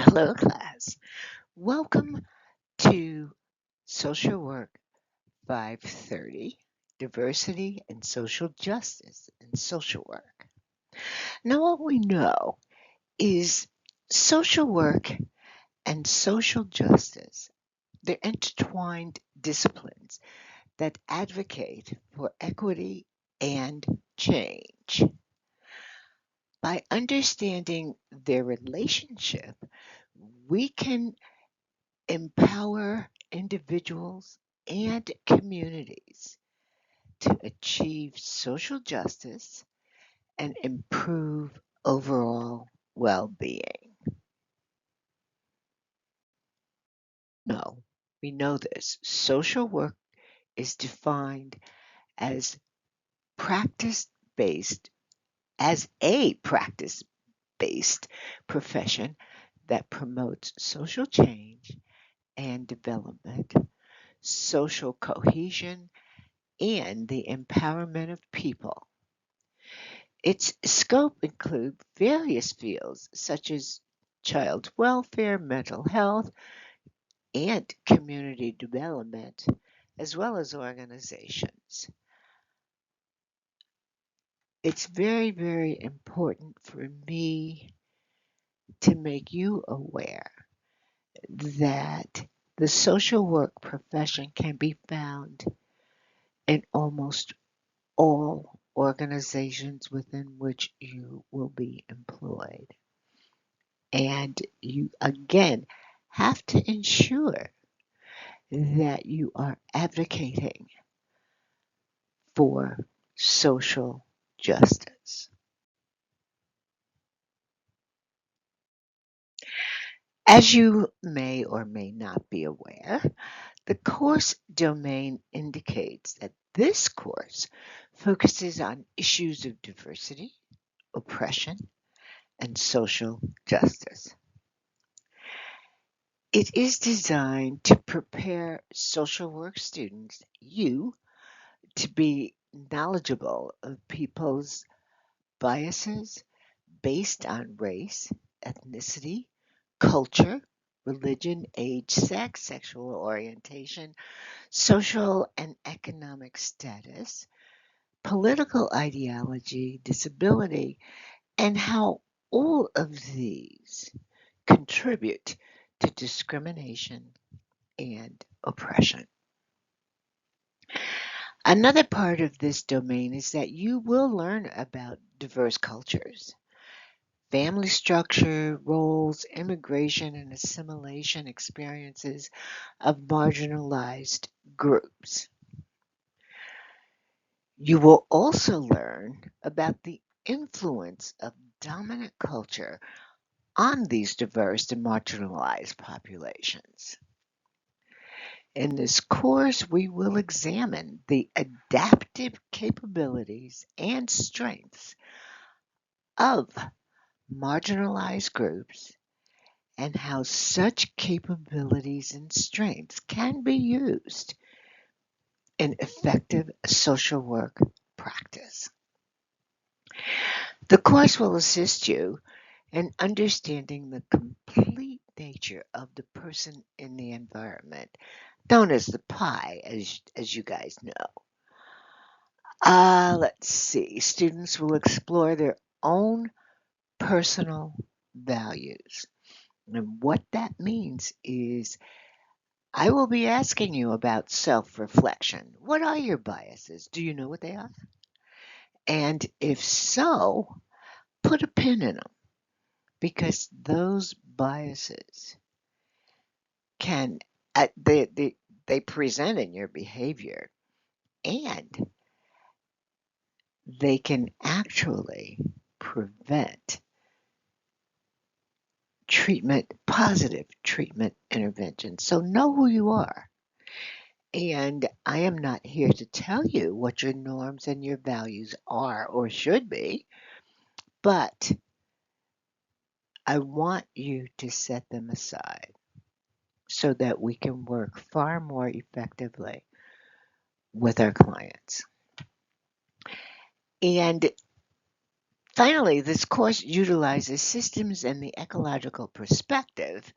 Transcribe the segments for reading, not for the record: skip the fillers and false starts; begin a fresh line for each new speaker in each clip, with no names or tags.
Hello, class. Welcome to Social Work 530 Diversity and Social Justice in Social Work. Now, what we know is social work and social justice, they're intertwined disciplines that advocate for equity and change. By understanding their relationship, we can empower individuals and communities to achieve social justice and improve overall well being. No, we know this. Social work is defined as practice based, as a practice based profession that promotes social change and development, social cohesion, and the empowerment of people. Its scope includes various fields such as child welfare, mental health, and community development, as well as organizations. It's very, very important for me to make you aware that the social work profession can be found in almost all organizations within which you will be employed. And you, again, have to ensure that you are advocating for social justice. As you may or may not be aware, the course domain indicates that this course focuses on issues of diversity, oppression, and social justice. It is designed to prepare social work students, you, to be knowledgeable of people's biases based on race, ethnicity, culture, religion, age, sex, sexual orientation, social and economic status, political ideology, disability, and how all of these contribute to discrimination and oppression. Another part of this domain is that you will learn about diverse cultures, family structure, roles, immigration and assimilation experiences of marginalized groups. You will also learn about the influence of dominant culture on these diverse and marginalized populations. In this course, we will examine the adaptive capabilities and strengths of marginalized groups and how such capabilities and strengths can be used in effective social work practice. The course will assist you in understanding the complete nature of the person in the environment, known as the pie, as you guys know. Let's see. Students will explore their own personal values. And what that means is I will be asking you about self reflection. What are your biases? Do you know what they are? And if so, put a pin in them because those biases can, they present in your behavior and they can actually prevent positive treatment intervention. So know who you are. And I am not here to tell you what your norms and your values are or should be, but I want you to set them aside so that we can work far more effectively with our clients. And Finally, this course utilizes systems and the ecological perspective,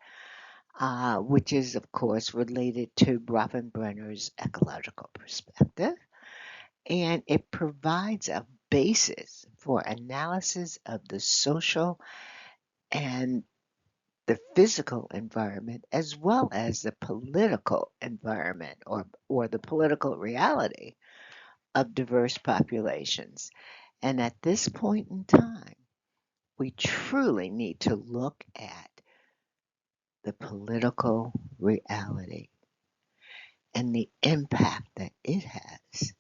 which is, of course, related to Bronfenbrenner's ecological perspective, and it provides a basis for analysis of the social and the physical environment as well as the political environment or the political reality of diverse populations. And at this point in time, we truly need to look at the political reality and the impact that it has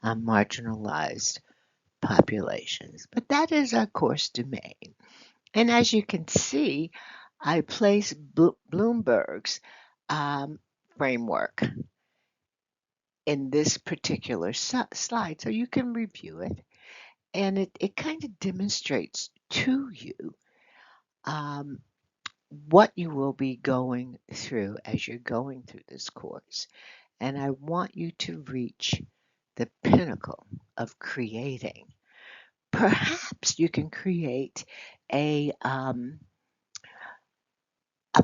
on marginalized populations. But that is our course domain. And as you can see, I place Bloomberg's framework in this particular slide so you can review it. And it kind of demonstrates to you um, what you will be going through as you're going through this course. And I want you to reach the pinnacle of creating. Perhaps you can create a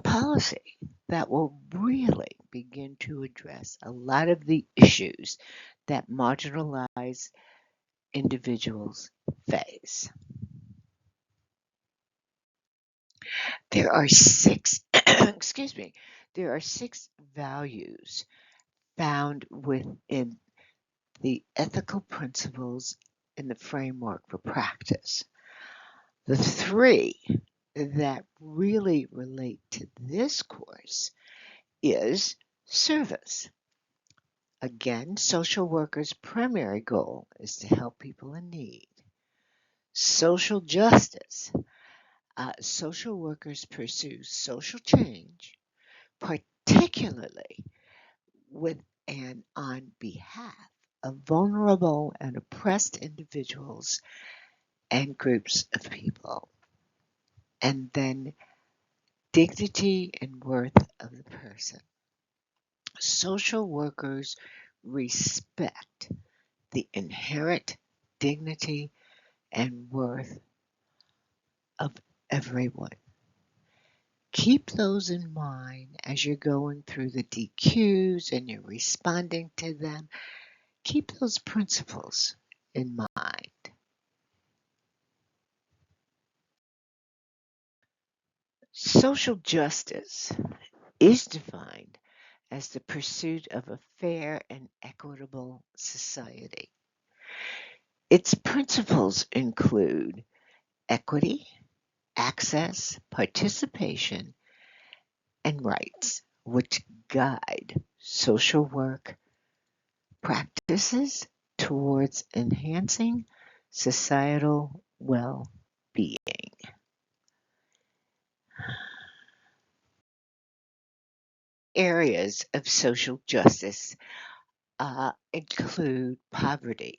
policy that will really begin to address a lot of the issues that marginalized individuals face. There are six, excuse me, there are six values found within the ethical principles in the framework for practice. The three that really relate to this course is service. Again, social workers' primary goal is to help people in need. Social justice. Social workers pursue social change, particularly with and on behalf of vulnerable and oppressed individuals and groups of people. And then dignity and worth of the person. Social workers respect the inherent dignity and worth of everyone. Keep those in mind as you're going through the DQs and you're responding to them. Keep those principles in mind. Social justice is defined as the pursuit of a fair and equitable society. Its principles include equity, access, participation, and rights, which guide social work practices towards enhancing societal well-being. Areas of social justice include poverty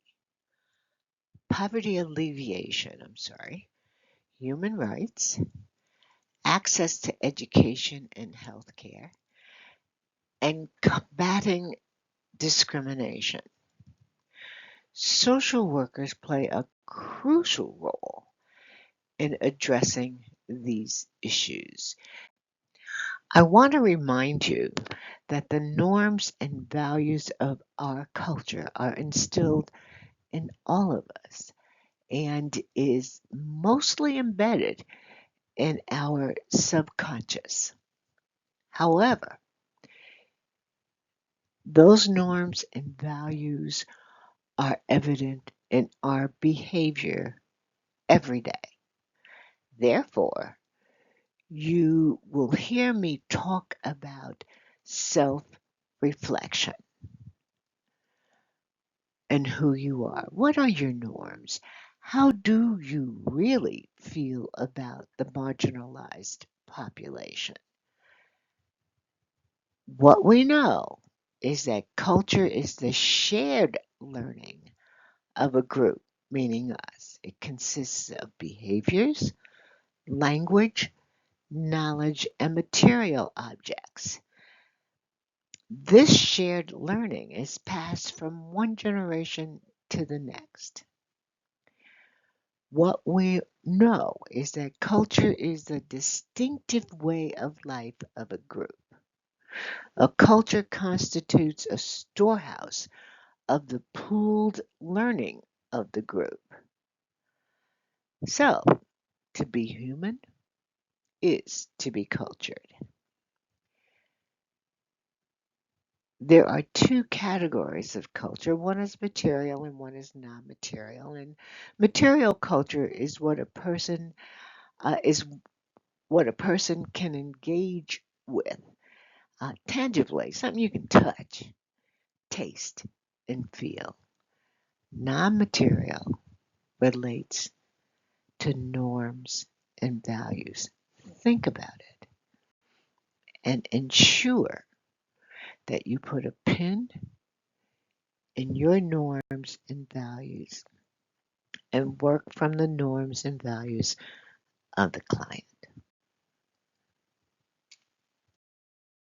alleviation, human rights, access to education and healthcare, and combating discrimination. Social workers play a crucial role in addressing these issues. I want to remind you that the norms and values of our culture are instilled in all of us and is mostly embedded in our subconscious. However, those norms and values are evident in our behavior every day. Therefore, you will hear me talk about self-reflection and who you are. What are your norms? How do you really feel about the marginalized population? What we know is that culture is the shared learning of a group, meaning us. It consists of behaviors, language, knowledge, and material objects. This shared learning is passed from one generation to the next. What we know is that culture is the distinctive way of life of a group. A culture constitutes a storehouse of the pooled learning of the group. So, to be human is to be cultured. There are two categories of culture. One is material and one is non-material. And material culture is what a person can engage with tangibly, something you can touch, taste, and feel. Non-material relates to norms and values. Think about it and ensure that you put a pin in your norms and values and work from the norms and values of the client.